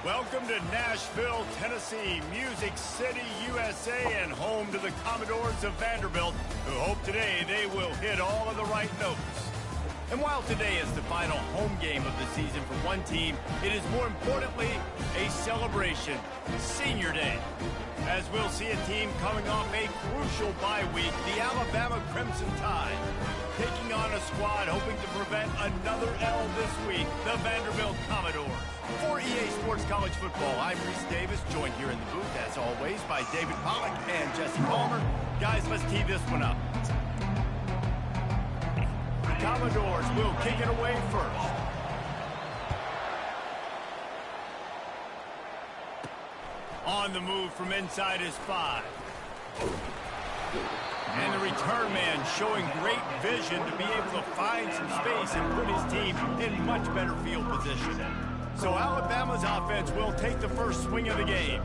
Welcome to Nashville, Tennessee, Music City, USA, and home to the Commodores of Vanderbilt, who hope today they will hit all of the right notes. And while today is the final home game of the season for one team, it is more importantly a celebration, Senior Day. As we'll see a team coming off a crucial bye week, the Alabama Crimson Tide, taking on a squad hoping to prevent another L this week, the Vanderbilt Commodores. For EA Sports College Football, I'm Reese Davis, joined here in the booth, as always, by David Pollack and Jesse Palmer. Guys, let's tee this one up. The Commodores will kick it away first. On the move from inside his 5. And the return man showing great vision to be able to find some space and put his team in much better field position. So Alabama's offense will take the first swing of the game.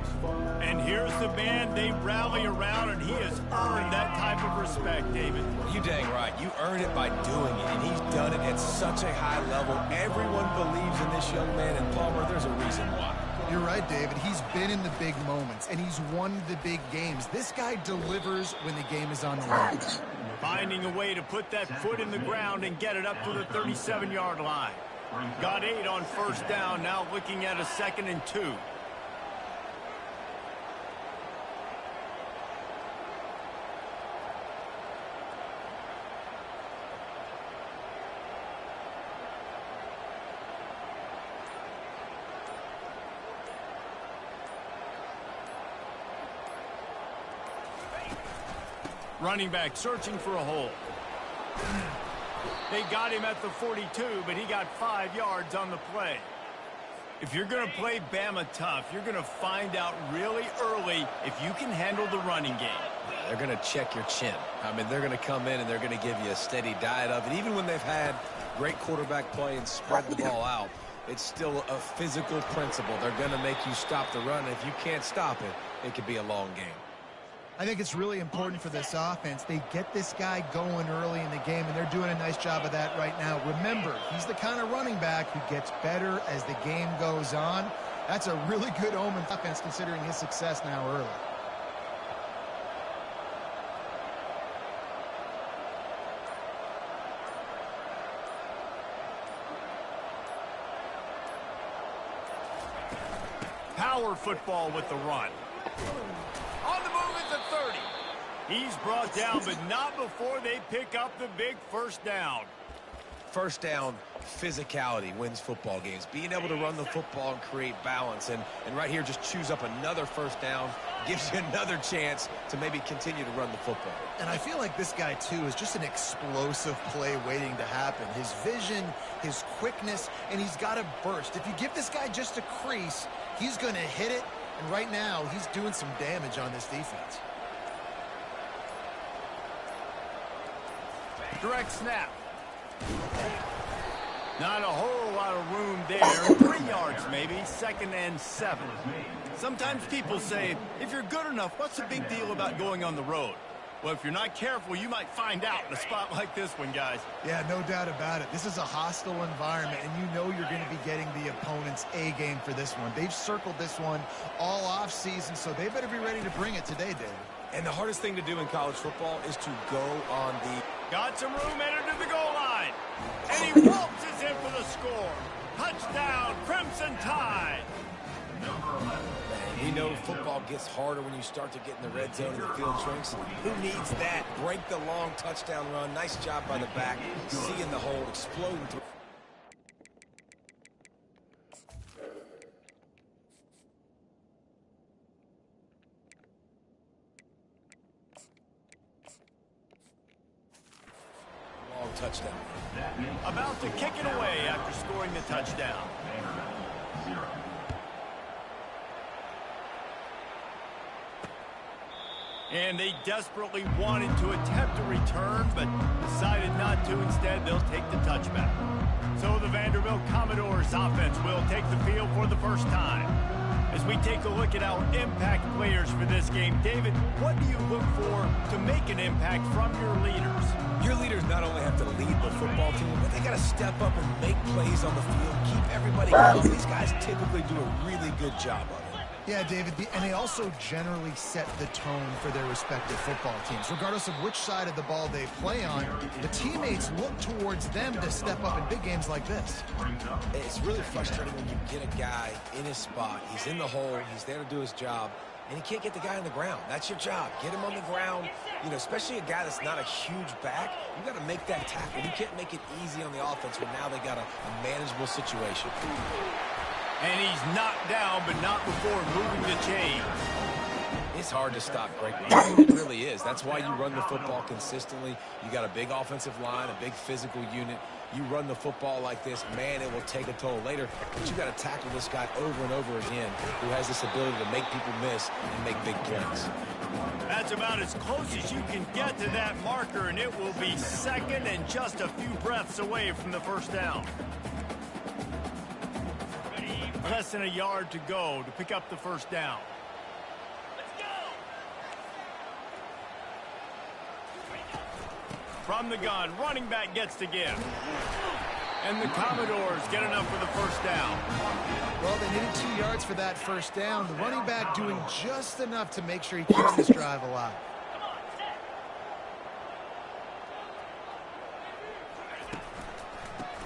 And here's the band they rally around, and he has earned that type of respect, David. You dang right. You earn it by doing it, and he's done it at such a high level. Everyone believes in this young man, and Palmer, there's a reason why. You're right, David. He's been in the big moments, and he's won the big games. This guy delivers when the game is on the line. Finding a way to put that foot in the ground and get it up to the 37-yard line. Got 8 on first down, now looking at a 2nd and 2. Running back searching for a hole. They got him at the 42, but he got 5 yards on the play. If you're going to play Bama tough, you're going to find out really early if you can handle the running game. They're going to check your chin. I mean, they're going to come in and they're going to give you a steady diet of it. Even when they've had great quarterback play and spread the ball out, it's still a physical principle. They're going to make you stop the run. If you can't stop it, it could be a long game. I think it's really important for this offense. They get this guy going early in the game, and they're doing a nice job of that right now. Remember, he's the kind of running back who gets better as the game goes on. That's a really good omen for offense considering his success now early. Power football with the run. On the move at the 30. He's brought down, but not before they pick up the big first down. First down, physicality wins football games. Being able to run the football and create balance. And right here, just choose up another first down. Gives you another chance to maybe continue to run the football. And I feel like this guy, too, is just an explosive play waiting to happen. His vision, his quickness, and he's got a burst. If you give this guy just a crease, he's going to hit it. And right now, he's doing some damage on this defense. Direct snap. Not a whole lot of room there. 3 yards maybe, 2nd and 7. Sometimes people say, if you're good enough, what's the big deal about going on the road? Well, if you're not careful, you might find out in a spot like this one, guys. Yeah, no doubt about it. This is a hostile environment, and you know you're going to be getting the opponent's A game for this one. They've circled this one all offseason, so they better be ready to bring it today, David. And the hardest thing to do in college football is to go on the... Got some room, entered to the goal line. And he waltzes in for the score. Touchdown, Crimson Tide. We know football gets harder when you start to get in the red zone and the field shrinks. Who needs that? Break the long touchdown run. Nice job by the back. Seeing the hole, exploding through. touchdown. About to kick it away after scoring the touchdown. And they desperately wanted to attempt a return, but decided not to. Instead, they'll take the touchback. So the Vanderbilt Commodores offense will take the field for the first time. As we take a look at our impact players for this game, David, what do you look for to make an impact from your leaders? Your leaders not only have to lead the football team, but they got to step up and make plays on the field, keep everybody calm. These guys typically do a really good job of it. Yeah, David, and they also generally set the tone for their respective football teams. Regardless of which side of the ball they play on, the teammates look towards them to step up in big games like this. It's really frustrating when you get a guy in his spot. He's in the hole. He's there to do his job, and he can't get the guy on the ground. That's your job. Get him on the ground. You know, especially a guy that's not a huge back. You got to make that tackle. You can't make it easy on the offense when now they got a manageable situation. And he's knocked down, but not before moving the chain. It's hard to stop great plays. It really is. That's why you run the football consistently. You got a big offensive line, a big physical unit. You run the football like this, man, it will take a toll later. But you got to tackle this guy over and over again who has this ability to make people miss and make big plays. That's about as close as you can get to that marker, and it will be second and just a few breaths away from the first down. Less than a yard to go to pick up the first down. Let's go. From the gun, running back gets to give. And the Commodores get enough for the first down. Well, they needed 2 yards for that first down. The running back doing just enough to make sure he keeps this drive alive.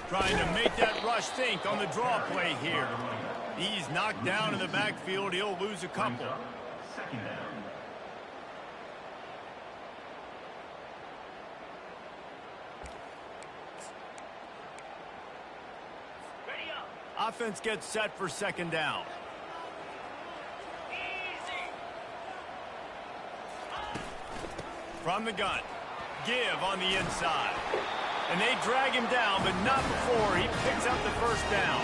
Trying to make that rush think on the draw play here. He's knocked down in the backfield. He'll lose a couple. Offense gets set for second down. From the gun. Give on the inside. And they drag him down, but not before he picks up the first down.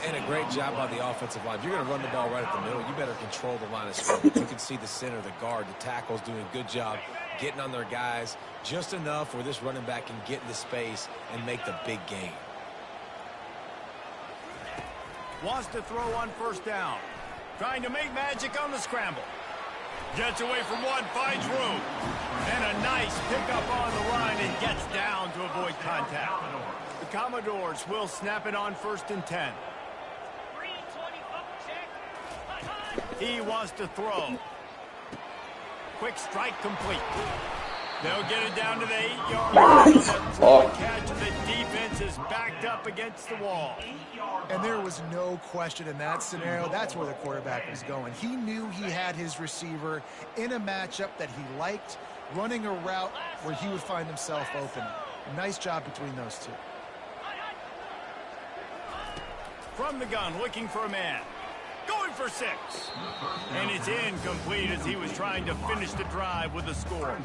And a great job by the offensive line. If you're going to run the ball right at the middle, you better control the line of scrimmage. You can see the center, the guard, the tackles doing a good job getting on their guys just enough where this running back can get into space and make the big game. Wants to throw on first down. Trying to make magic on the scramble. Gets away from one, finds room. And a nice pickup on the line and gets down to avoid contact. The Commodores will snap it on 1st and 10. He wants to throw. Quick strike complete. They'll get it down to the 8-yard line on that throw and catch. The defense is backed up against the wall. And there was no question in that scenario. That's where the quarterback was going. He knew he had his receiver in a matchup that he liked, running a route where he would find himself open. Nice job between those two. From the gun, looking for a man. Going for 6. And it's incomplete as he was trying to finish the drive with a score.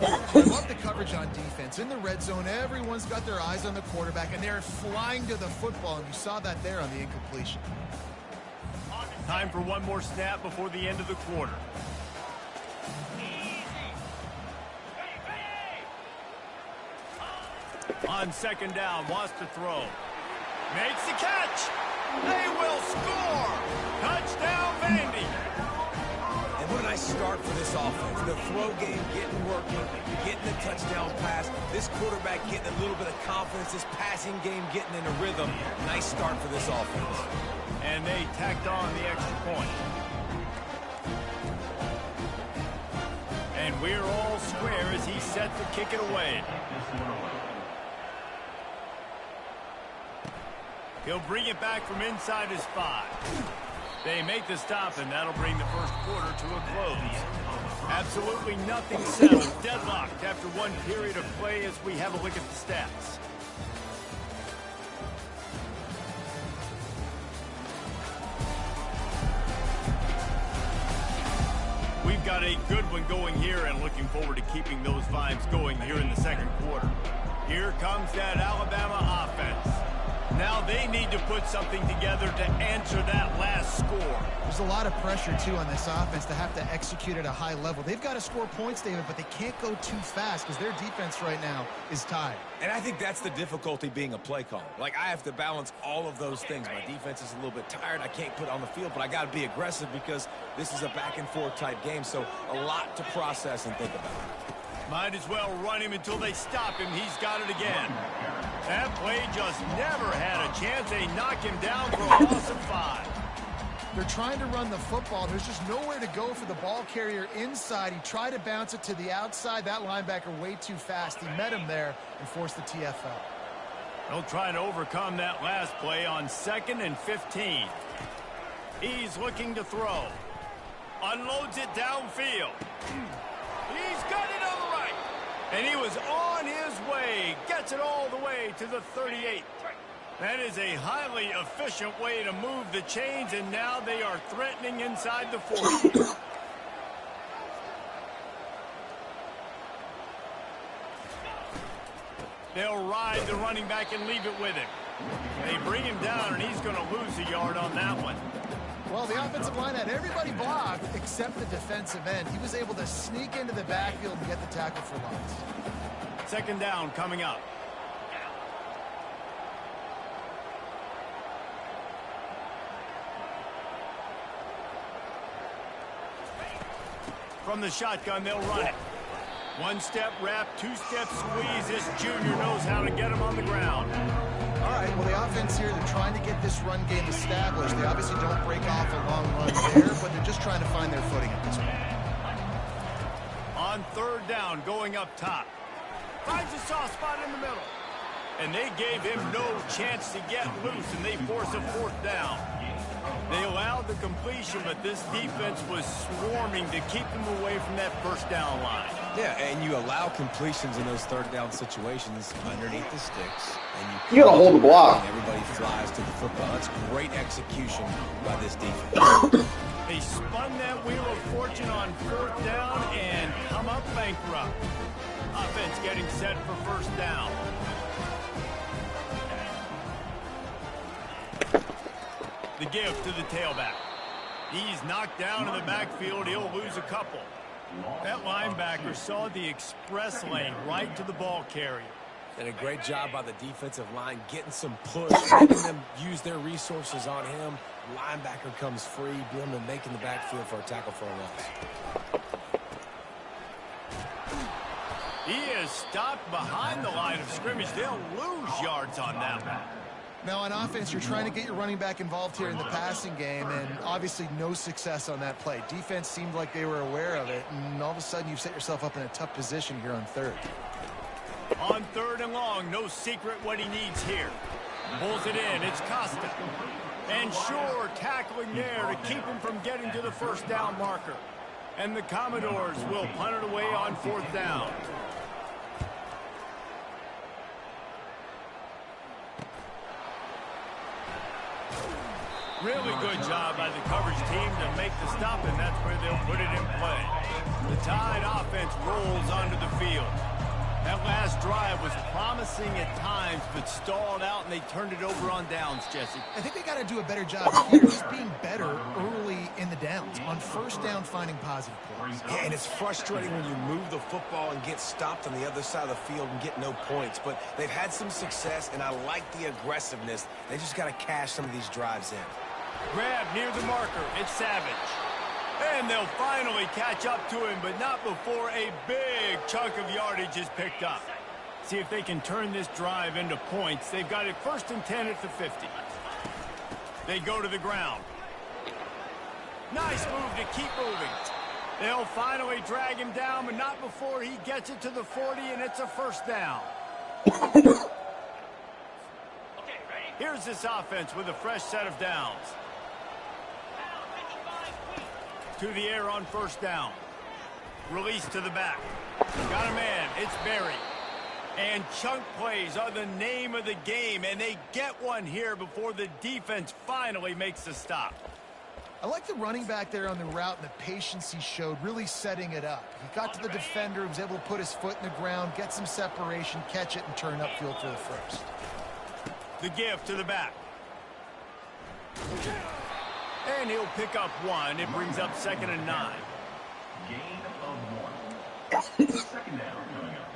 I love the coverage on defense. In the red zone, everyone's got their eyes on the quarterback, and they're flying to the football, and you saw that there on the incompletion. Time for one more snap before the end of the quarter. On second down, wants to throw. Makes the catch. They will score. Touchdown, Vandy. And what a nice start for this offense. The throw game getting working, getting the touchdown pass. This quarterback getting a little bit of confidence. This passing game getting in a rhythm. Nice start for this offense. And they tacked on the extra point. And we're all square as he's set to kick it away. He'll bring it back from inside his 5. They make the stop, and that'll bring the first quarter to a close. Absolutely nothing settled. Deadlocked after one period of play as we have a look at the stats. We've got a good one going here and looking forward to keeping those vibes going here in the second quarter. Here comes that Alabama offense. Now they need to put something together to answer that last score. There's a lot of pressure, too, on this offense to have to execute at a high level. They've got to score points, David, but they can't go too fast because their defense right now is tied. And I think that's the difficulty being a play caller. Like, I have to balance all of those things. My defense is a little bit tired. I can't put it on the field, but I got to be aggressive because this is a back-and-forth type game, so a lot to process and think about. Might as well run him until they stop him. He's got it again. That play just never had a chance. They knock him down for a loss of 5. They're trying to run the football. There's just nowhere to go for the ball carrier inside. He tried to bounce it to the outside. That linebacker way too fast. He met him there and forced the TFL. They'll try to overcome that last play on 2nd and 15. He's looking to throw. Unloads it downfield. He's got it on the right. And he was on his way. Gets it all the way to the 38. That is a highly efficient way to move the chains, and now they are threatening inside the 40. They'll ride the running back and leave it with him. They bring him down, and he's going to lose a yard on that one. Well, the offensive line had everybody blocked except the defensive end. He was able to sneak into the backfield and get the tackle for loss. 2nd down coming up. From the shotgun, they'll run it. 1-step wrap, 2-step squeeze. This junior knows how to get him on the ground. All right, well, the offense here, they're trying to get this run game established. They obviously don't break off a long run there, but they're just trying to find their footing at this point. On 3rd down, going up top. Finds a soft spot in the middle. And they gave him no chance to get loose, and they force a 4th down. They allowed the completion, but this defense was swarming to keep them away from that 1st down line. Yeah, and you allow completions in those 3rd down situations underneath the sticks. And you got to hold the block. Everybody flies to the football. That's great execution by this defense. They spun that wheel of fortune on 4th down and come up bankrupt. Offense getting set for 1st down. The give to the tailback. He's knocked down in the backfield. He'll lose a couple. That linebacker saw the express lane right to the ball carrier. And a great job by the defensive line getting some push, letting them use their resources on him. Linebacker comes free, Blum and making the backfield for a tackle for a loss. He is stopped behind the line of scrimmage. They'll lose yards on that one. Now, on offense, you're trying to get your running back involved here in the passing game, and obviously no success on that play. Defense seemed like they were aware of it, and all of a sudden you've set yourself up in a tough position here on 3rd. On 3rd and long, no secret what he needs here. Pulls it in. It's Costa. And sure, tackling there to keep him from getting to the 1st down marker. And the Commodores will punt it away on 4th down. Really good job by the coverage team to make the stop, and that's where they'll put it in play. The Tide offense rolls onto the field. That last drive was promising at times, but stalled out, and they turned it over on downs, Jesse. I think they got to do a better job here, just being better early in the downs. On 1st down, finding positive plays. Yeah, and it's frustrating when you move the football and get stopped on the other side of the field and get no points. But they've had some success, and I like the aggressiveness. They just got to cash some of these drives in. Grab near the marker. It's Savage. And they'll finally catch up to him, but not before a big chunk of yardage is picked up. See if they can turn this drive into points. They've got it 1st and 10 at the 50. They go to the ground. Nice move to keep moving. They'll finally drag him down, but not before he gets it to the 40, and it's a 1st down. Here's this offense with a fresh set of downs. To the air on 1st down. Release to the back. Got a man. It's Berry. And chunk plays are the name of the game, and they get one here before the defense finally makes the stop. I like the running back there on the route and the patience he showed, really setting it up. He got to the defender, he was able to put his foot in the ground, get some separation, catch it, and turn upfield for the first. The give to the back. And he'll pick up one. It brings up 2nd and 9. Gain of 1. 2nd down coming up.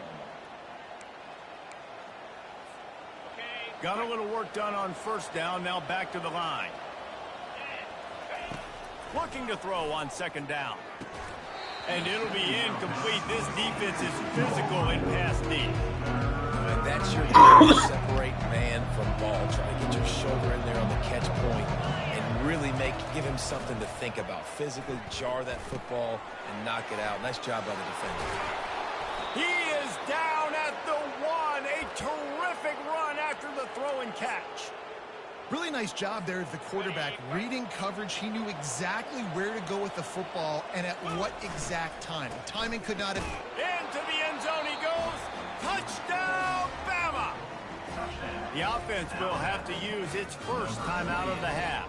Got a little work done on 1st down. Now back to the line. Looking to throw on 2nd down. And it'll be incomplete. This defense is physical in pass deep. That's your goal, to separate man from ball. Try to get your shoulder in there on the catch point and really give him something to think about. Physically jar that football and knock it out. Nice job by the defender. He is down at the 1. A terrific run after the throw and catch. Really nice job there of the quarterback. Reading coverage, he knew exactly where to go with the football and at what exact time. The timing could not have... Into the end zone he goes. Touchdown, Bama! The offense will have to use its first timeout of the half.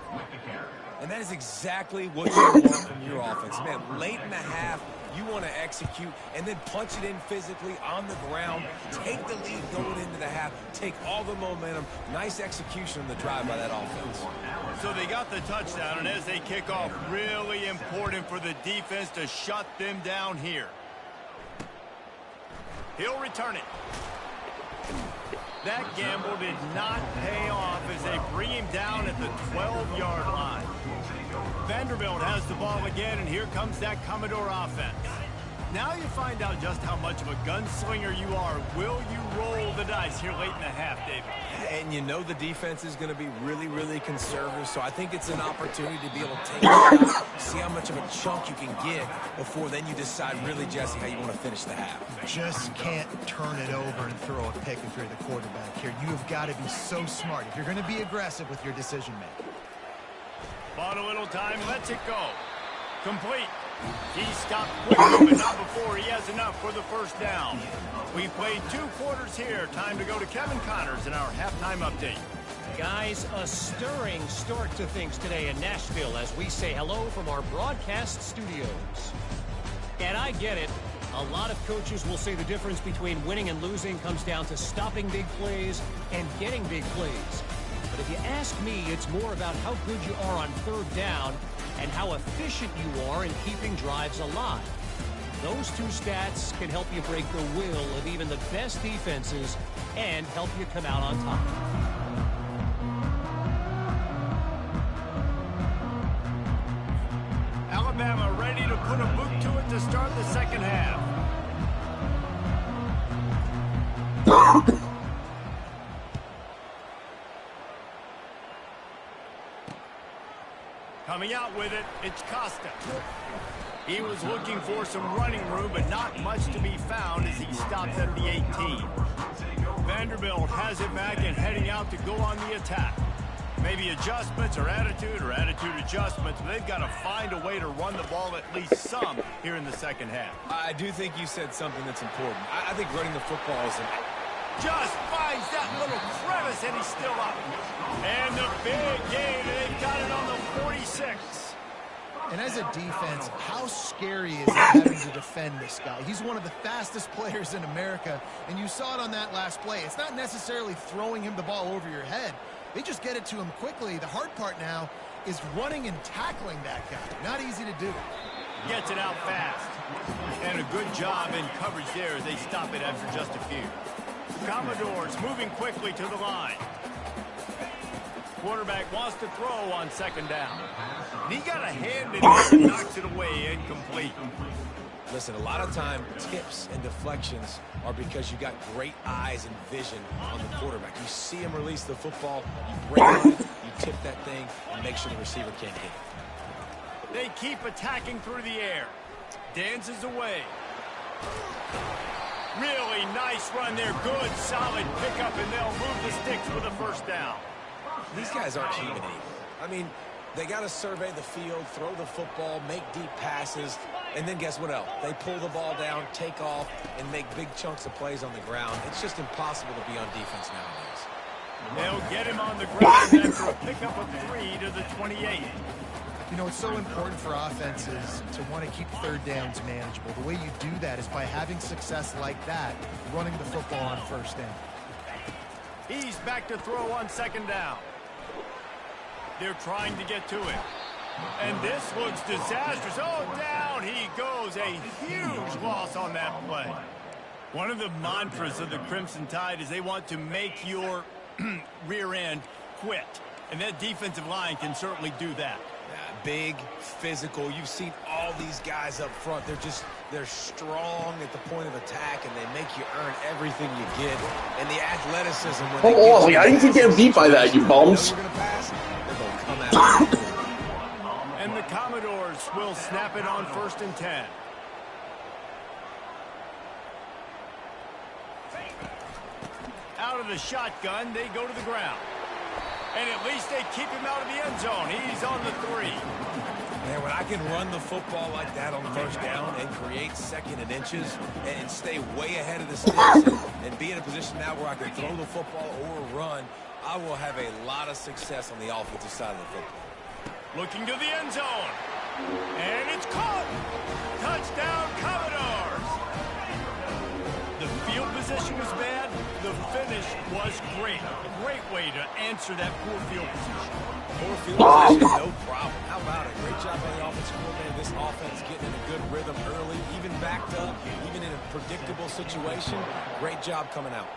And that is exactly what you want from your offense. Man, late in the half, you want to execute and then punch it in physically on the ground. Take the lead going into the half. Take all the momentum. Nice execution on the drive by that offense. So they got the touchdown, and as they kick off, really important for the defense to shut them down here. He'll return it. That gamble did not pay off as they bring him down at the 12-yard line. Vanderbilt has the ball again, and here comes that Commodore offense. Now you find out just how much of a gunslinger you are. Will you roll the dice here late in the half, David? And you know the defense is going to be really, really conservative, so I think it's an opportunity to be able to take a shot, see how much of a chunk you can get before then you decide really, Jesse, how you want to finish the half. Just can't turn it over and throw a pick if you're the quarterback here. You have got to be so smart if you're going to be aggressive with your decision-making. Bought a little time, lets it go. Complete. He stopped quickly, but not before he has enough for the 1st down. We've played 2 quarters here. Time to go to Kevin Connors in our halftime update. Guys, a stirring start to things today in Nashville as we say hello from our broadcast studios. And I get it. A lot of coaches will say the difference between winning and losing comes down to stopping big plays and getting big plays. But if you ask me, it's more about how good you are on 3rd down and how efficient you are in keeping drives alive. Those 2 stats can help you break the will of even the best defenses and help you come out on top. Alabama ready to put a boot to it to start the 2nd half. Coming out with it, it's Costa. He was looking for some running room, but not much to be found as he stops at the 18. Vanderbilt has it back and heading out to go on the attack. Maybe adjustments or attitude adjustments, but they've got to find a way to run the ball at least some here in the 2nd half. I do think you said something that's important. I think running the football is just finds that little crevice, and he's still up. And the big gain, they've got it on the 46. And as a defense, how scary is it having to defend this guy? He's one of the fastest players in America, and you saw it on that last play. It's not necessarily throwing him the ball over your head. They just get it to him quickly. The hard part now is running and tackling that guy. Not easy to do. Gets it out fast. And a good job in coverage there as they stop it after just a few. Commodores moving quickly to the line. Quarterback wants to throw on 2nd down. And he got a hand in it and knocks it away incomplete. Listen, a lot of time, tips and deflections are because you got great eyes and vision on the quarterback. You see him release the football, you break it, you tip that thing, and make sure the receiver can't hit it. They keep attacking through the air. Dances away. Really nice run there. Good, solid pickup, and they'll move the sticks for the 1st down. These guys aren't human either. I mean, they got to survey the field, throw the football, make deep passes, and then guess what else? They pull the ball down, take off, and make big chunks of plays on the ground. It's just impossible to be on defense nowadays. They'll get him on the ground after a pickup of 3 to the 28. You know, it's so important for offenses to want to keep third downs manageable. The way you do that is by having success like that, running the football on first down. He's back to throw on second down. They're trying to get to it. And this looks disastrous. Oh, down he goes. A huge loss on that play. One of the mantras of the Crimson Tide is they want to make your rear end quit. And that defensive line can certainly do that. Big, physical. You've seen all these guys up front. They're strong at the point of attack, and they make you earn everything you get. And the athleticism. When I didn't think getting beat by that, you bums. They're going to come out. And the Commodores will snap it on 1st and 10. Out of the shotgun, they go to the ground. And at least they keep him out of the end zone. He's on the 3. Man, when I can run the football like that on first down and create second and inches and stay way ahead of the sticks and be in a position now where I can throw the football or run, I will have a lot of success on the offensive side of the football. Looking to the end zone. And it's caught. Touchdown, Commodores. The field position was bad. The finish was great. A great way to answer that poor field position. Poor field position, no problem. How about it? Great job by the offensive coordinator. This offense getting in a good rhythm early, even backed up, even in a predictable situation. Great job coming out.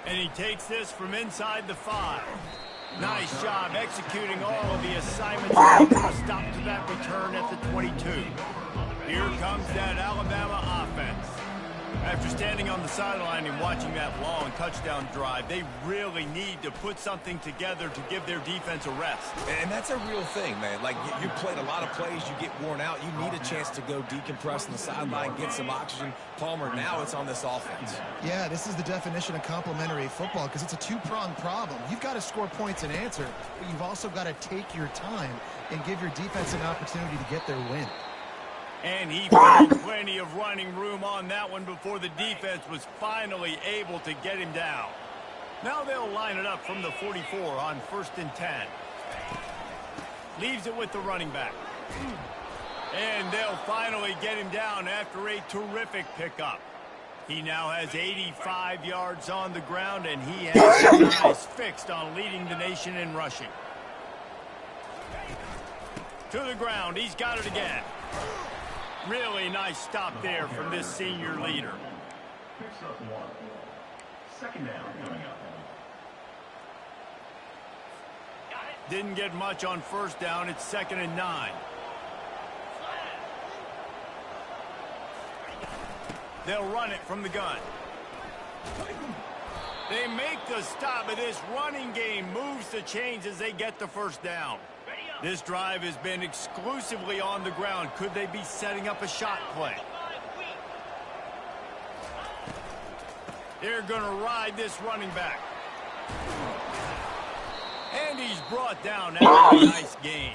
And he takes this from inside the 5. Nice job executing all of the assignments for a stop to that return at the 22. Here comes that Alabama offense. After standing on the sideline and watching that long touchdown drive, they really need to put something together to give their defense a rest. And that's a real thing, man. Like, you played a lot of plays, you get worn out, you need a chance to go decompress on the sideline, get some oxygen. Palmer, now it's on this offense. Yeah, this is the definition of complementary football because it's a two-pronged problem. You've got to score points and answer, but you've also got to take your time and give your defense an opportunity to get their win. And he found plenty of running room on that one before the defense was finally able to get him down. Now they'll line it up from the 44 on 1st and 10. Leaves it with the running back. And they'll finally get him down after a terrific pickup. He now has 85 yards on the ground, and he has his eyes fixed on leading the nation in rushing. To the ground. He's got it again. Really nice stop there from this senior leader. Picks up 1. Second down coming up. Didn't get much on first down. It's 2nd and 9. They'll run it from the gun. They make the stop, but this running game moves the chains as they get the first down. This drive has been exclusively on the ground. Could they be setting up a shot play? They're going to ride this running back. And he's brought down after a nice game.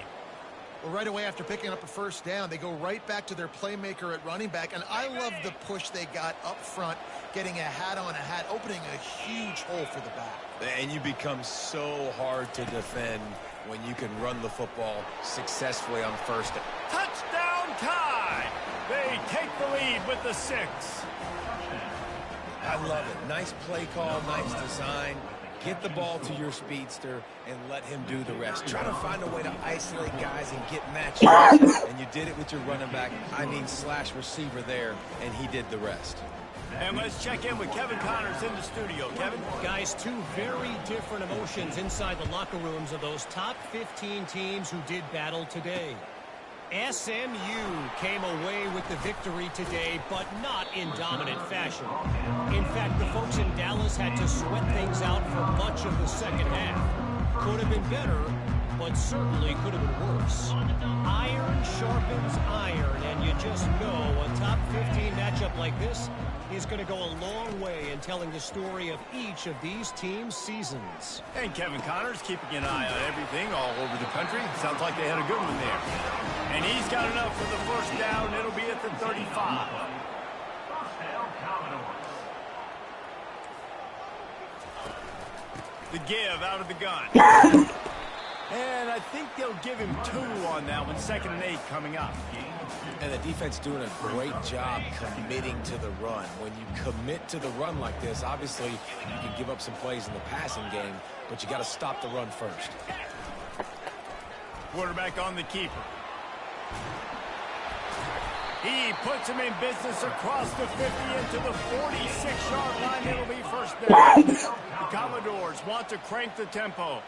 Well, right away after picking up a first down, they go right back to their playmaker at running back. And I love the push they got up front, getting a hat on a hat, opening a huge hole for the back. And you become so hard to defend when you can run the football successfully on first down. Touchdown Tide! They take the lead with the 6. I love it. Nice play call, nice design. Get the ball to your speedster and let him do the rest. Try to find a way to isolate guys and get matchups. And you did it with your running back, slash receiver there, and he did the rest. And let's check in with Kevin Connors in the studio. Kevin? Guys, two very different emotions inside the locker rooms of those top 15 teams who did battle today. SMU came away with the victory today, but not in dominant fashion. In fact, the folks in Dallas had to sweat things out for much of the second half. Could have been better, but certainly could have been worse. Iron sharpens iron, and you just know a top 15 matchup like this is going to go a long way in telling the story of each of these teams' seasons. And Kevin Connors keeping an eye on everything all over the country. Sounds like they had a good one there. And he's got enough for the first down. It'll be at the 35. First down, Commodores. The give out of the gun. And I think they'll give him 2 on that one. 2nd and 8 coming up. And the defense doing a great job committing to the run. When you commit to the run like this, obviously you can give up some plays in the passing game, but you got to stop the run first. Quarterback on the keeper. He puts him in business across the 50 into the 46-yard line. It'll be first down. The Commodores want to crank the tempo.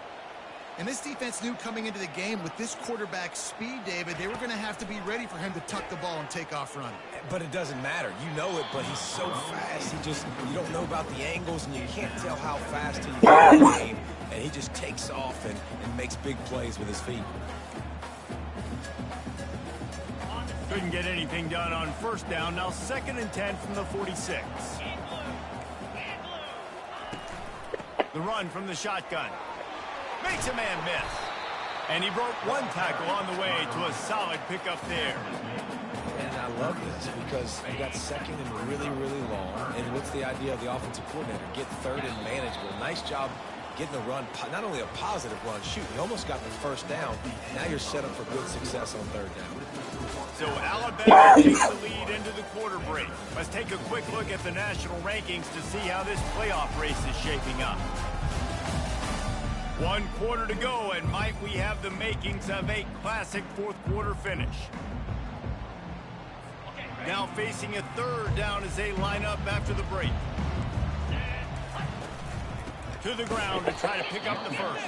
And this defense knew coming into the game with this quarterback's speed, David, they were going to have to be ready for him to tuck the ball and take off running. But it doesn't matter. You know it, but he's so fast. You don't know about the angles, and you can't tell how fast he's in the game. And he just takes off and makes big plays with his feet. Couldn't get anything done on first down. Now 2nd and 10 from the 46. The run from the shotgun. Makes a man miss. And he broke 1 tackle on the way to a solid pickup there. And I love this because you got 2nd and really, really long. And what's the idea of the offensive coordinator? Get 3rd and manageable. Nice job getting the run, not only a positive run, shoot, you almost got the first down. Now you're set up for good success on 3rd down. So Alabama takes the lead into the quarter break. Let's take a quick look at the national rankings to see how this playoff race is shaping up. 1 quarter to go, and might we have the makings of a classic 4th quarter finish. Now facing a 3rd down as they line up after the break. To the ground to try to pick up the first.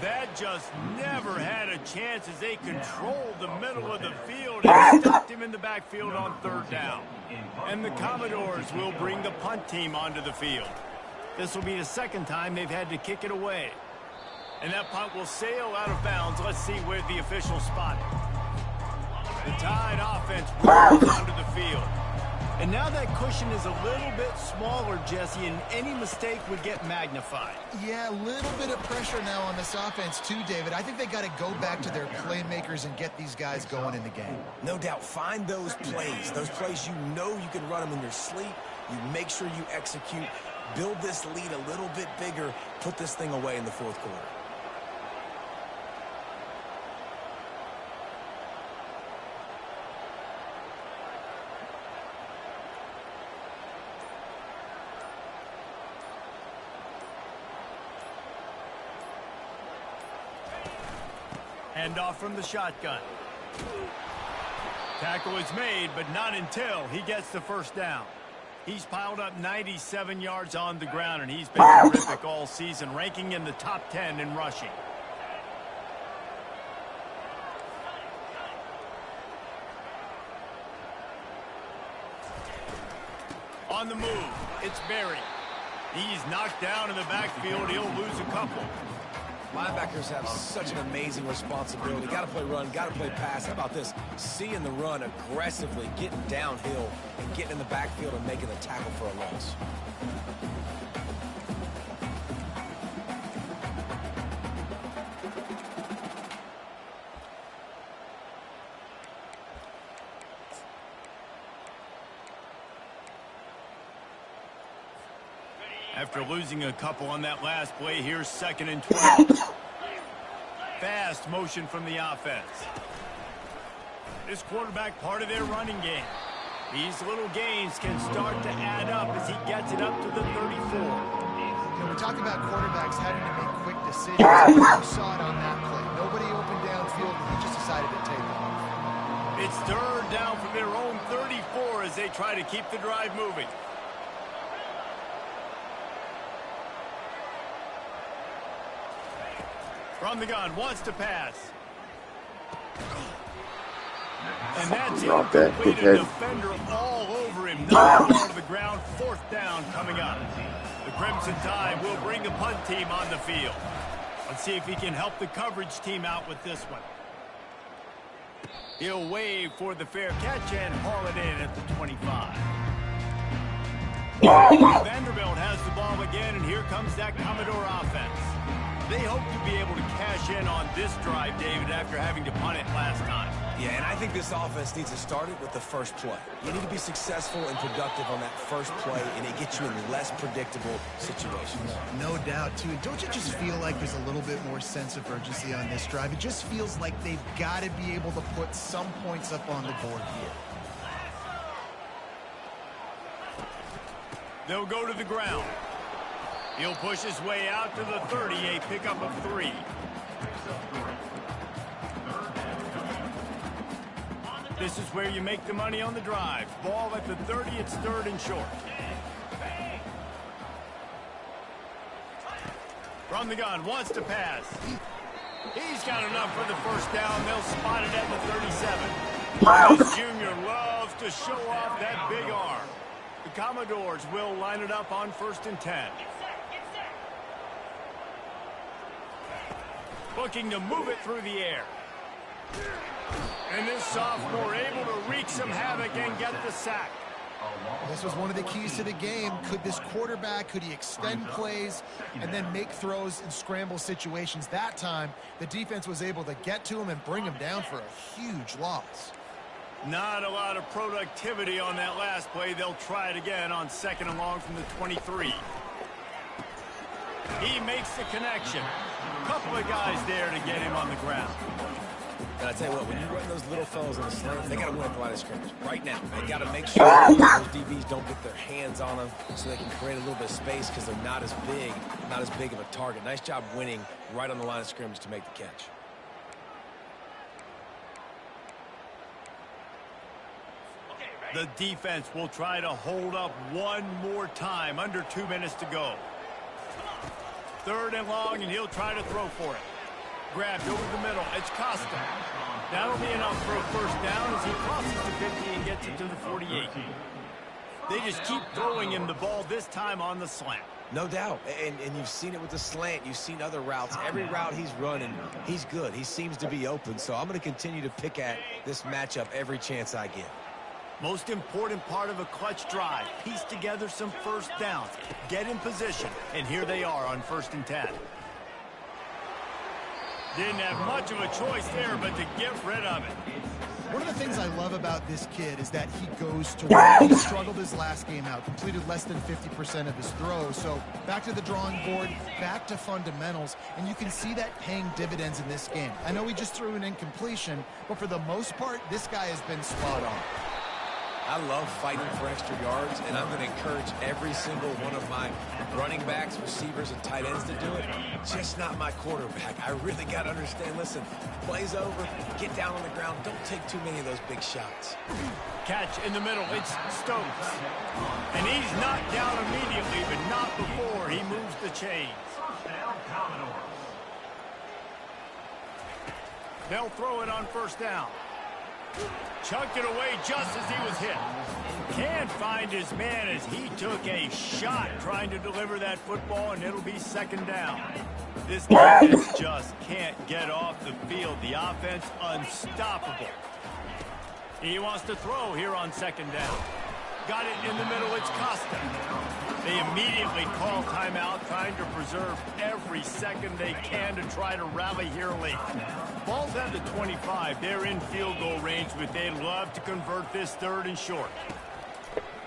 That just never had a chance as they controlled the middle of the field and stopped him in the backfield on 3rd down. And the Commodores will bring the punt team onto the field. This will be the 2nd time they've had to kick it away. And that punt will sail out of bounds. Let's see where the officials spot it. The Tide offense rolls onto the field. And now that cushion is a little bit smaller, Jesse, and any mistake would get magnified. Yeah, a little bit of pressure now on this offense too, David. I think they got to go back to their playmakers and get these guys going in the game. No doubt. Find those plays you know you can run them in your sleep. You make sure you execute. Build this lead a little bit bigger. Put this thing away in the 4th quarter. Handoff from the shotgun. Tackle is made, but not until he gets the first down. He's piled up 97 yards on the ground, and he's been terrific all season, ranking in the top 10 in rushing. On the move, it's Berry. He's knocked down in the backfield. He'll lose a couple. Linebackers have such an amazing responsibility. Got to play run, got to play pass. How about this? Seeing the run aggressively, getting downhill, and getting in the backfield and making the tackle for a loss. After losing a couple on that last play, here's 2nd and 12. Fast motion from the offense. This quarterback part of their running game. These little gains can start to add up as he gets it up to the 34. And we're talking about quarterbacks having to make quick decisions. You saw it on that play. Nobody opened downfield, and he just decided to take off. It's 3rd down from their own 34 as they try to keep the drive moving. From the gun, wants to pass. And that's incomplete. A defender all over him. Not ball to the ground. 4th down coming up. The Crimson Tide will bring the punt team on the field. Let's see if he can help the coverage team out with this one. He'll wave for the fair catch and haul it in at the 25. Vanderbilt has the ball again, and here comes that Commodore offense. They hope to be able to cash in on this drive, David, after having to punt it last time. Yeah, and I think this offense needs to start it with the first play. You need to be successful and productive on that first play, and it gets you in less predictable situations. No doubt, too. Don't you just feel like there's a little bit more sense of urgency on this drive? It just feels like they've got to be able to put some points up on the board here. They'll go to the ground. He'll push his way out to the 30, a pickup of 3. This is where you make the money on the drive. Ball at the 30, it's 3rd and short. From the gun, wants to pass. He's got enough for the first down. They'll spot it at the 37. This junior loves to show off that big arm. The Commodores will line it up on 1st and 10. Looking to move it through the air. And this sophomore able to wreak some havoc and get the sack. This was one of the keys to the game. Could this quarterback, could he extend plays and then make throws in scramble situations? That time, the defense was able to get to him and bring him down for a huge loss. Not a lot of productivity on that last play. They'll try it again on 2nd and long from the 23. He makes the connection. Couple of guys there to get him on the ground. And I tell you what, when you run those little fellas in the slant, they got to win at the line of scrimmage right now. They got to make sure those DBs don't get their hands on them so they can create a little bit of space because they're not as big of a target. Nice job winning right on the line of scrimmage to make the catch. The defense will try to hold up one more time. Under 2 minutes to go. 3rd and long, and he'll try to throw for it. Grabbed over the middle. It's Costa. That'll be enough for a first down as he crosses the 50 and gets it to the 48. They just keep throwing him the ball, this time on the slant. No doubt. And you've seen it with the slant. You've seen other routes. Every route he's running, he's good. He seems to be open. So I'm going to continue to pick at this matchup every chance I get. Most important part of a clutch drive. Piece together some first downs. Get in position. And here they are on 1st and 10. Didn't have much of a choice there, but to get rid of it. One of the things I love about this kid is that he goes to work. He struggled his last game out, completed less than 50% of his throws. So back to the drawing board, back to fundamentals, and you can see that paying dividends in this game. I know he just threw an incompletion, but for the most part, this guy has been spot on. I love fighting for extra yards, and I'm going to encourage every single one of my running backs, receivers, and tight ends to do it. Just not my quarterback. I really got to understand, listen, play's over, get down on the ground, don't take too many of those big shots. Catch in the middle, it's Stokes. And he's knocked down immediately, but not before he moves the chains. They'll throw it on 1st down. Chucked it away just as he was hit. Can't find his man as he took a shot trying to deliver that football, and it'll be 2nd down. This defense just can't get off the field. The offense unstoppable. He wants to throw here on 2nd down. Got it in the middle, it's Costa. They immediately call timeout, trying to preserve every second they can to try to rally here late. Ball's at the 25. They're in field goal range, but they'd love to convert this 3rd and short.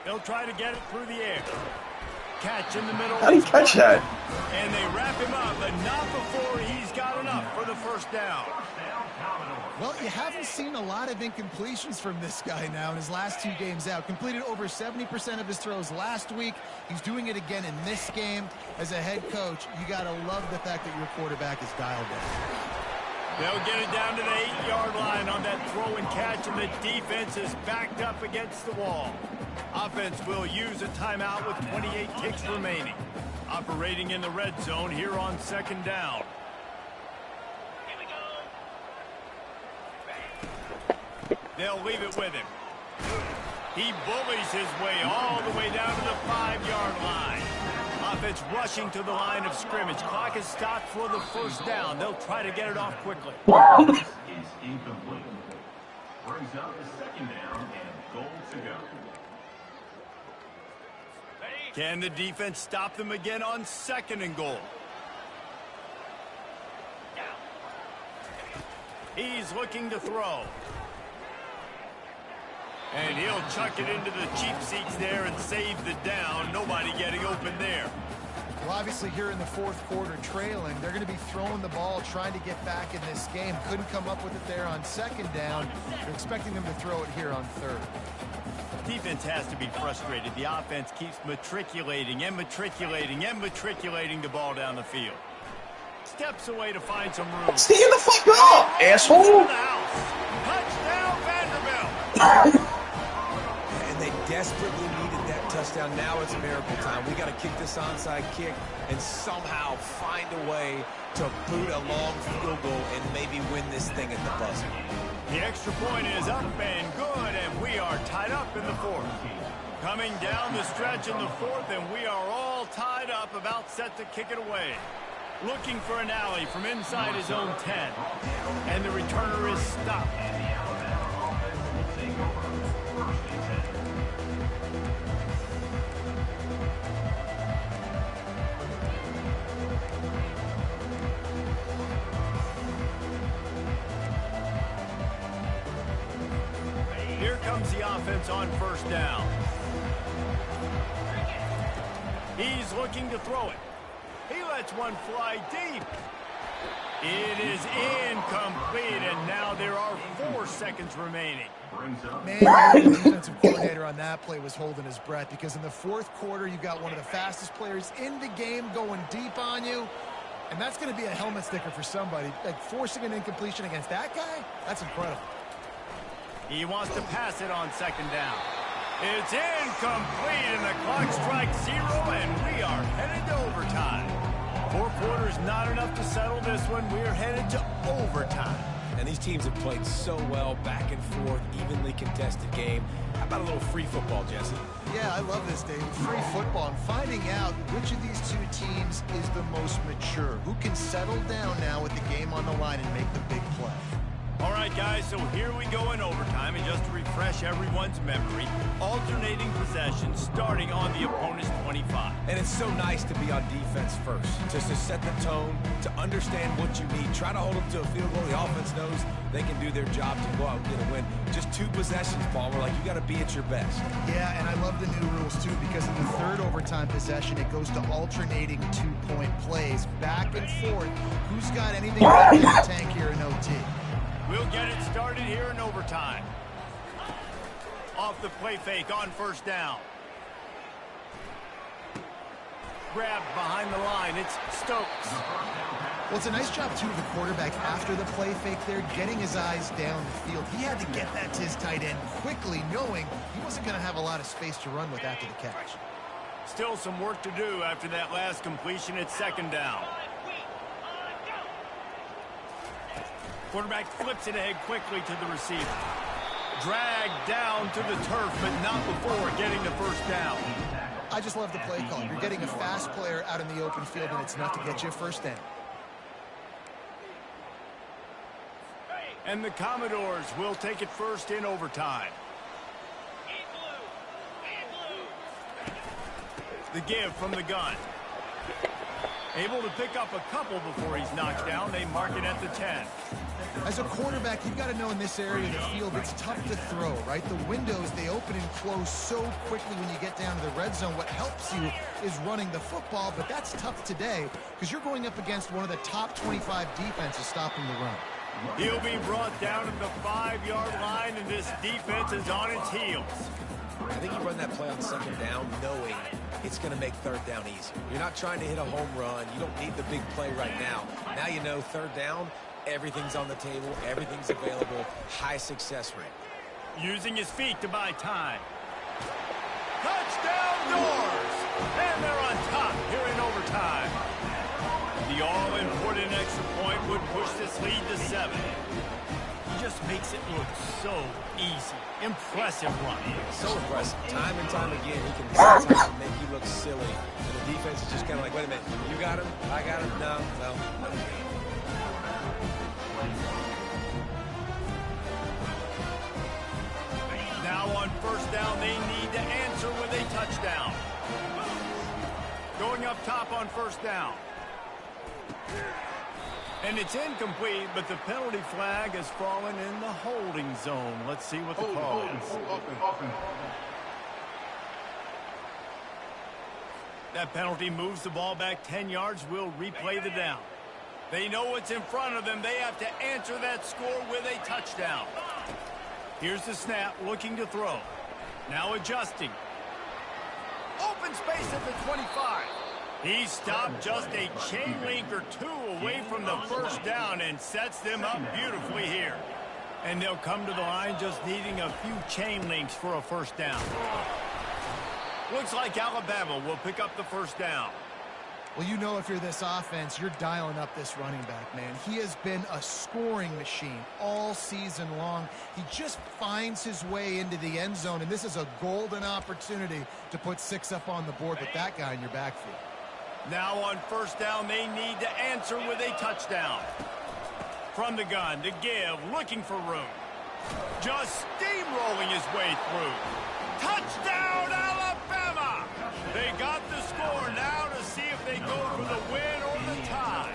They'll try to get it through the air. Catch in the middle. How do you catch that? And they wrap him up, but not before he's got enough for the first down. Well, you haven't seen a lot of incompletions from this guy now in his last 2 games out. Completed over 70% of his throws last week. He's doing it again in this game. As a head coach, you got to love the fact that your quarterback is dialed in. They'll get it down to the 8-yard line on that throw and catch, and the defense is backed up against the wall. Offense will use a timeout with 28 ticks remaining. Operating in the red zone here on 2nd down. They'll leave it with him. He bullies his way all the way down to the 5-yard line. Offense rushing to the line of scrimmage. Clock is stopped for the first down. They'll try to get it off quickly. Is incomplete. Brings up the 2nd down and goal to go. Can the defense stop them again on 2nd and goal? He's looking to throw. And he'll chuck it into the cheap seats there and save the down. Nobody getting open there. Well, obviously here in the fourth quarter trailing, they're going to be throwing the ball, trying to get back in this game. Couldn't come up with it there on second down. They're expecting them to throw it here on third. Defense has to be frustrated. The offense keeps matriculating and matriculating and matriculating the ball down the field. Steps away to find some room. Stay the fuck up, asshole! Touchdown, Vanderbilt! And they desperately needed that touchdown. Now it's miracle time. We got to kick this onside kick and somehow find a way to boot a long field goal and maybe win this thing at the buzzer. The extra point is up and good, and we are tied up in the fourth. Coming down the stretch in the fourth, and we are all tied up, about set to kick it away. Looking for an alley from inside his own 10, and the returner is stopped. Here comes the offense on first down. He's looking to throw it. He lets one fly deep. It is incomplete, and now there are 4 seconds remaining. Man, the defensive coordinator on that play was holding his breath, because in the fourth quarter, you've got one of the fastest players in the game going deep on you, and that's going to be a helmet sticker for somebody. Like, forcing an incompletion against that guy, that's incredible. He wants to pass it on second down. It's incomplete, and the clock strikes 0, and we are headed to overtime. 4 quarters not enough to settle this one. We're headed to overtime. And these teams have played so well, back and forth, evenly contested game. How about a little free football, Jesse? Yeah, I love this, Dave. Free football, and finding out which of these two teams is the most mature. Who can settle down now with the game on the line and make the big play? All right, guys, so here we go in overtime, and just to refresh everyone's memory, alternating possessions starting on the opponent's 25. And it's so nice to be on defense first, just to set the tone, to understand what you need. Try to hold them to a field goal. The offense knows they can do their job to go out and get a win. Just 2 possessions, Palmer. Like, you got to be at your best. Yeah, and I love the new rules, too, because in the third overtime possession, it goes to alternating 2-point plays, back and forth. Who's got anything left in the tank here in OT? We'll get it started here in overtime. Off the play fake on first down. Grabbed behind the line. It's Stokes. Well, it's a nice job, too, of the quarterback after the play fake there, getting his eyes down the field. He had to get that to his tight end quickly, knowing he wasn't going to have a lot of space to run with after the catch. Still some work to do after that last completion. It's second down. Quarterback flips it ahead quickly to the receiver. Dragged down to the turf, but not before getting the first down. I just love the play call. You're getting a fast player out in the open field, and it's enough to get you a first down. And the Commodores will take it first in overtime. The give from the gun. Able to pick up a couple before he's knocked down. They mark it at the 10. As a quarterback, you've got to know in this area of the field, it's tough to throw, right? The windows, they open and close so quickly when you get down to the red zone. What helps you is running the football, but that's tough today because you're going up against one of the top 25 defenses stopping the run. He'll be brought down at the 5-yard line, and this defense is on its heels. I think you run that play on second down knowing it's going to make third down easy. You're not trying to hit a home run. You don't need the big play right now. Now you know third down, everything's on the table, everything's available, high success rate. Using his feet to buy time. Touchdown Doors! And they're on top here in overtime. The all-important extra point would push this lead to 7. He just makes it look so easy. Impressive run. So impressive. Time and time again, he can sometimes make you look silly. And the defense is just kind of like, wait a minute, you got him? I got him? No. Now on first down, they need to answer with a touchdown. Going up top on first down. And it's incomplete, but the penalty flag has fallen in the holding zone. Let's see what the call is. That penalty moves the ball back 10 yards. We'll replay the down. They know what's in front of them. They have to answer that score with a touchdown. Here's the snap, looking to throw. Now adjusting. Open space at the 25. He stopped just a chain link or two away from the first down and sets them up beautifully here. And they'll come to the line just needing a few chain links for a first down. Looks like Alabama will pick up the first down. Well, you know if you're this offense, you're dialing up this running back, man. He has been a scoring machine all season long. He just finds his way into the end zone, and this is a golden opportunity to put 6 up on the board with that guy in your backfield. Now on first down, they need to answer with a touchdown. From the gun to give, looking for room. Just steamrolling his way through. Touchdown, Alabama! They got the score now to see if they go for the win or the tie.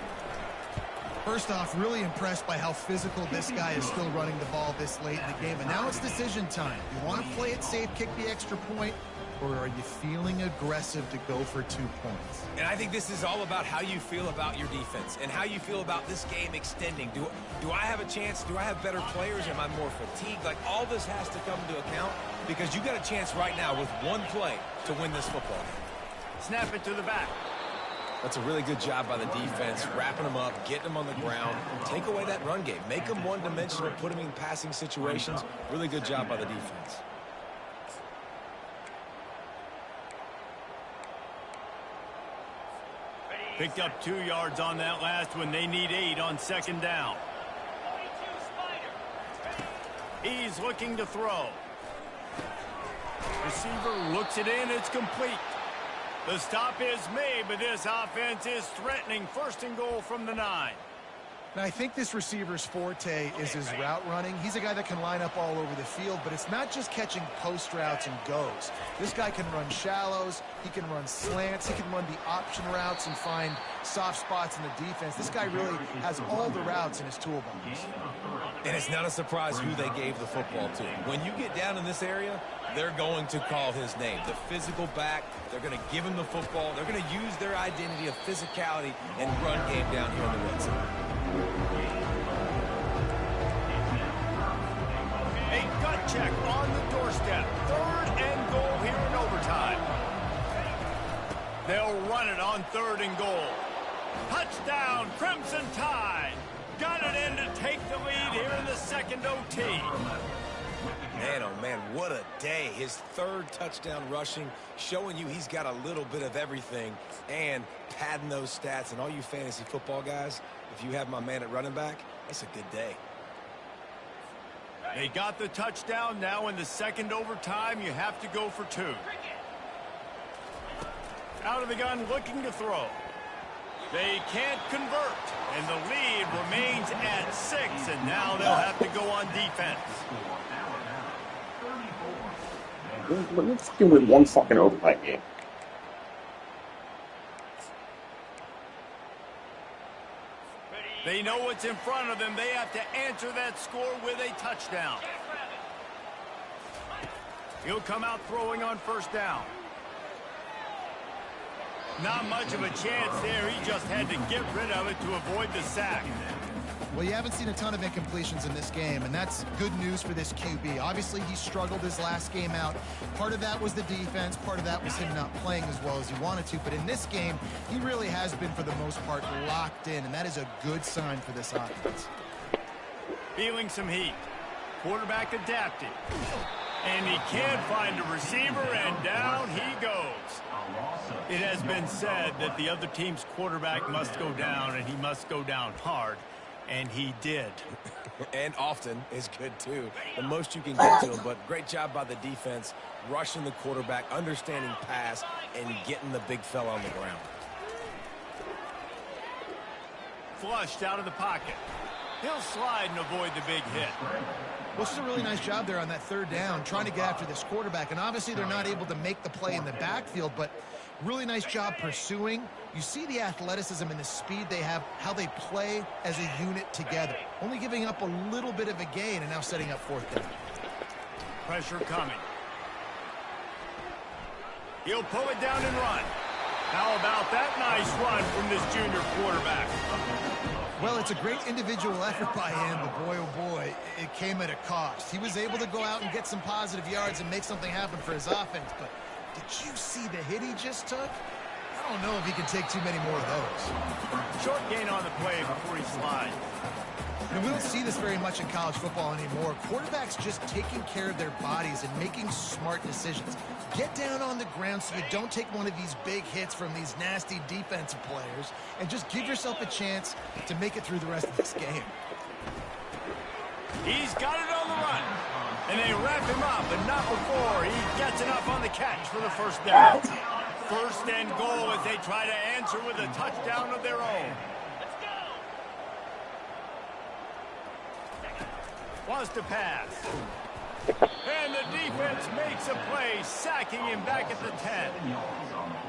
First off, really impressed by how physical this guy is still running the ball this late in the game. And now it's decision time. You want to play it safe, kick the extra point, or are you feeling aggressive to go for 2 points? And I think this is all about how you feel about your defense and how you feel about this game extending. Do I have a chance? Do I have better players? Am I more fatigued? Like, all this has to come into account because you got a chance right now with one play to win this football game. Snap it to the back. That's a really good job by the defense, wrapping them up, getting them on the ground. Take away that run game. Make them one-dimensional, put them in passing situations. Really good job by the defense. Picked up 2 yards on that last one. They need 8 on second down. He's looking to throw. Receiver looks it in. It's complete. The stop is made, but this offense is threatening. First and goal from the 9. Now, I think this receiver's forte is his route running. He's a guy that can line up all over the field, but it's not just catching post routes and goes. This guy can run shallows, he can run slants, he can run the option routes and find soft spots in the defense. This guy really has all the routes in his toolbox. And it's not a surprise who they gave the football to. When you get down in this area, they're going to call his name. The physical back, they're going to give him the football. They're going to use their identity of physicality and run game down here in the red zone. A gut check on the doorstep. 3rd and goal here in overtime. They'll run it on 3rd and goal. Touchdown, Crimson Tide. Got it in to take the lead here in the second OT. Man, oh man, what a day. His 3rd touchdown rushing, showing you he's got a little bit of everything and padding those stats. And all you fantasy football guys, if you have my man at running back, that's a good day. They got the touchdown. Now in the second overtime, you have to go for 2. Out of the gun, looking to throw. They can't convert, and the lead remains at 6, and now they'll have to go on defense. We're fucking with one fucking overtime game. They know what's in front of them. They have to answer that score with a touchdown. He'll come out throwing on first down. Not much of a chance there. He just had to get rid of it to avoid the sack. Well, you haven't seen a ton of incompletions in this game, and that's good news for this QB. Obviously, he struggled his last game out. Part of that was the defense. Part of that was him not playing as well as he wanted to. But in this game, he really has been, for the most part, locked in, and that is a good sign for this offense. Feeling some heat. Quarterback adapting. And he can't find a receiver, and down he goes. It has been said that the other team's quarterback must go down, and he must go down hard. And he did. And often is good, too. The most you can get to him, but great job by the defense, rushing the quarterback, understanding pass, and getting the big fella on the ground. Flushed out of the pocket. He'll slide and avoid the big hit. Well, this is a really nice job there on that 3rd down, trying to get after this quarterback. And obviously they're not able to make the play in the backfield, but Really nice job pursuing. You see the athleticism and the speed they have, how they play as a unit together. Only giving up a little bit of a gain and now setting up fourth down. Pressure coming. He'll pull it down and run. How about that nice run from this junior quarterback? Well, it's a great individual effort by him, but boy, oh boy, it came at a cost. He was able to go out and get some positive yards and make something happen for his offense, but did you see the hit he just took? I don't know if he can take too many more of those. Short gain on the play before he slides. And we don't see this very much in college football anymore. Quarterbacks just taking care of their bodies and making smart decisions. Get down on the ground so you don't take one of these big hits from these nasty defensive players and just give yourself a chance to make it through the rest of this game. He's got it on the run. And they wrap him up, but not before he gets enough on the catch for the first down. First and goal as they try to answer with a touchdown of their own. Wants to pass. And the defense makes a play, sacking him back at the 10.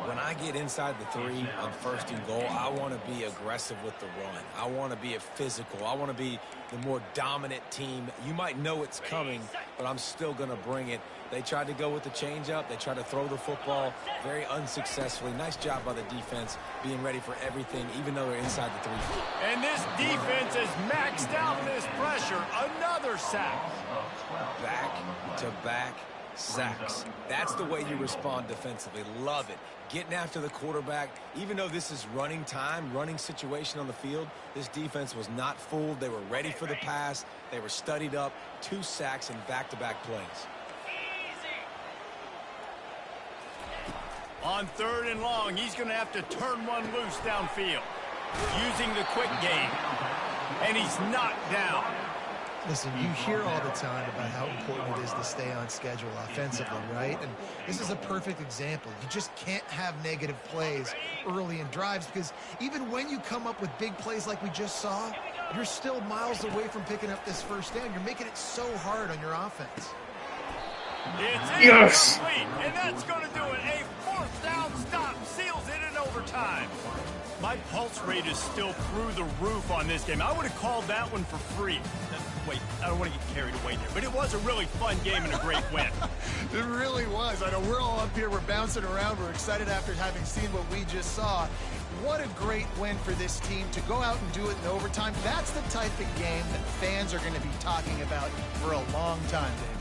When I get inside the 3 on first and goal, I want to be aggressive with the run. I want to be a physical. I want to be the more dominant team. You might know it's coming, but I'm still going to bring it. They tried to go with the changeup. They tried to throw the football very unsuccessfully. Nice job by the defense being ready for everything, even though they're inside the 3. And this defense has maxed out this pressure. Another sack. Back-to-back sacks. That's the way you respond defensively. Love it. Getting after the quarterback, even though this is running time, running situation on the field, this defense was not fooled. They were ready for the pass. They were studied up. 2 sacks in back-to-back plays. On third and long, he's going to have to turn one loose downfield. Using the quick game. And he's knocked down. Listen, you hear all the time about how important it is to stay on schedule offensively, right? And this is a perfect example. You just can't have negative plays early in drives because even when you come up with big plays like we just saw, you're still miles away from picking up this first down. You're making it so hard on your offense. It's incomplete, and that's going to do it. A fourth down stop seals it in overtime. My pulse rate is still through the roof on this game. I would have called that one for free. Wait, I don't want to get carried away there, but it was a really fun game and a great win. It really was. I know we're all up here, we're bouncing around, we're excited after having seen what we just saw. What a great win for this team to go out and do it in overtime. That's the type of game that fans are going to be talking about for a long time, Dave.